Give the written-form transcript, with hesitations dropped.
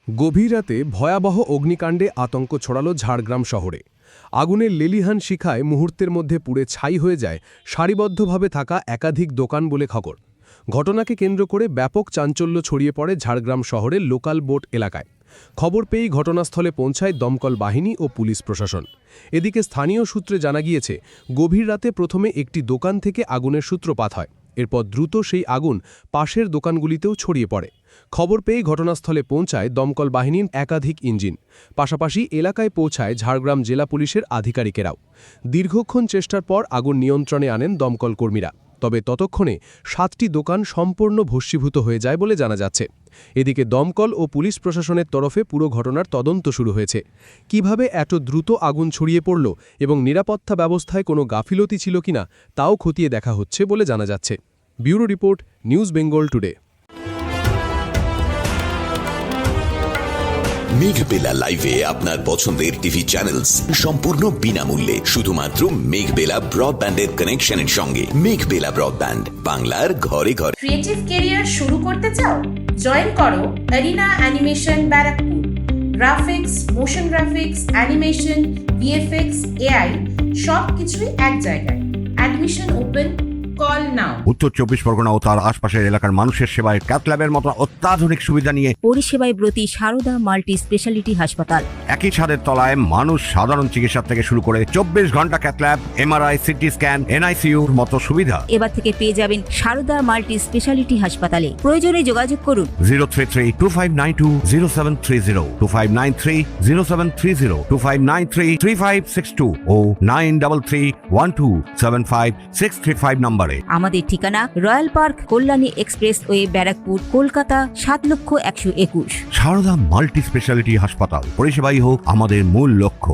গভীর রাতে ভয়াবহ অগ্নিকাণ্ডে আতঙ্ক ছড়ালো ঝাড়গ্রাম শহরে। আগুনের লেলিহান শিখায় মুহূর্তের মধ্যে পুড়ে ছাই হয়ে যায় সারিবদ্ধভাবে থাকা একাধিক দোকান বলে খবর। ঘটনাকে কেন্দ্র করে ব্যাপক চাঞ্চল্য ছড়িয়ে পড়ে ঝাড়গ্রাম শহরের লোকাল বোট এলাকায়। খবর পেয়েই ঘটনাস্থলে পৌঁছায় দমকল বাহিনী ও পুলিশ প্রশাসন। এদিকে স্থানীয় সূত্রে জানা গিয়েছে, গভীর রাতে প্রথমে একটি দোকান থেকে আগুনের সূত্রপাত হয়। এরপর দ্রুত সেই আগুন পাশের দোকানগুলিতেও ছড়িয়ে পড়ে। খবর পেয়ে ঘটনাস্থলে পৌঁছায় দমকল বাহিনীর একাধিক ইঞ্জিন। পাশাপাশি এলাকায় পৌঁছায় ঝাড়গ্রাম জেলা পুলিশের আধিকারিকেরাও। দীর্ঘক্ষণ চেষ্টার পর আগুন নিয়ন্ত্রণে আনেন দমকল কর্মীরা। তবে ততক্ষণে 7টি দোকান সম্পূর্ণ ভস্মীভূত হয়ে যায় বলে জানা যাচ্ছে। এদিকে দমকল ও পুলিশ প্রশাসনের তরফে পুরো ঘটনার তদন্ত শুরু হয়েছে। কিভাবে এত দ্রুত আগুন ছড়িয়ে পড়ল এবং নিরাপত্তা ব্যবস্থায় কোনো গাফিলতি ছিল কিনা তাও খতিয়ে দেখা হচ্ছে বলে জানা যাচ্ছে। Bureau report, news Bengal today. Meghbela লাইভে আপনার পছন্দের টিভি চ্যানেলস সম্পূর্ণ বিনামূল্যে, শুধুমাত্র মেঘবেলা ব্রডব্যান্ডের কানেকশনের সঙ্গে। মেঘবেলা ব্রডব্যান্ড, বাংলার ঘরে ঘরে। ক্রিয়েটিভ ক্যারিয়ার শুরু করতে চাও? জয়েন করো arena animation Barrackpore. Graphics, motion graphics, animation, VFX, AI সব কিছুই এক জায়গায়। Admission open, call now. উত্তর 24 পরগনা ও তার আশপাশের এলাকার মানুষের সেবায় ক্যাথল্যাবের মতো অত্যাধুনিক সুবিধা নিয়ে পরিষেবায় ব্রতী সারদা মাল্টি স্পেশালিটি হাসপাতাল। একই ছাদের তলায় মানুষ সাধারণ চিকিৎসা থেকে শুরু করে 24 ঘন্টা ক্যাথল্যাব, এমআরআই, সিটি স্ক্যান, এনআইসিইউর মতো সুবিধা এবার থেকে পেয়ে যাবেন সারদা মাল্টি স্পেশালিটি হাসপাতালে। প্রয়োজনে যোগাযোগ করুন 033-2592-0730, 2593-0730, 2593-3562 ও 9331275635 নম্বরে। আমাদের ঠিকানা royal park, Kalyani expressway, Barrackpore, Kolkata 7,121,000। Sarada multi speciality হাসপাতাল, পরিষেবাই হোক আমাদের মূল লক্ষ্য।